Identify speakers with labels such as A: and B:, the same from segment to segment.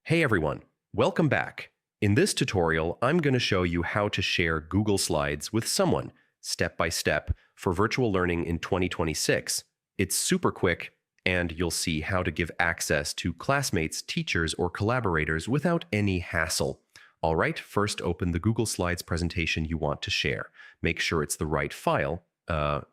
A: Hey everyone, welcome back. In this tutorial, I'm going to show you how to share Google Slides with someone, step by step, for virtual learning in 2026. It's super quick, and you'll see how to give access to classmates, teachers, or collaborators without any hassle. All right, first open the Google Slides presentation you want to share. Make sure it's the right file.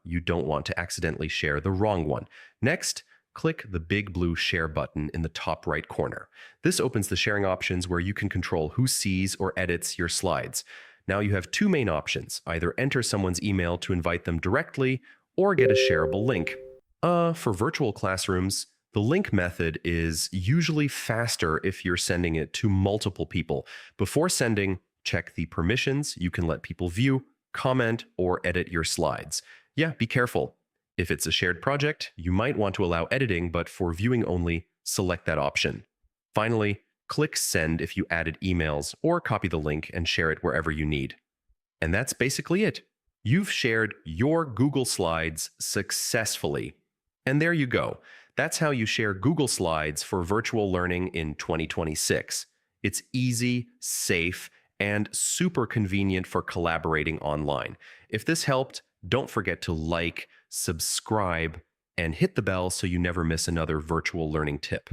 A: You don't want to accidentally share the wrong one. Next, click the big blue Share button in the top right corner. This opens the sharing options where you can control who sees or edits your slides. Now you have two main options: either enter someone's email to invite them directly or get a shareable link. For virtual classrooms, the link method is usually faster if you're sending it to multiple people. Before sending, check the permissions. You can let people view, comment, or edit your slides. Yeah, be careful. If it's a shared project, you might want to allow editing, but for viewing only, select that option. Finally, click Send if you added emails, or copy the link and share it wherever you need. And that's basically it. You've shared your Google Slides successfully. And there you go. That's how you share Google Slides for virtual learning in 2026. It's easy, safe, and super convenient for collaborating online. If this helped, don't forget to like, subscribe, and hit the bell so you never miss another virtual learning tip.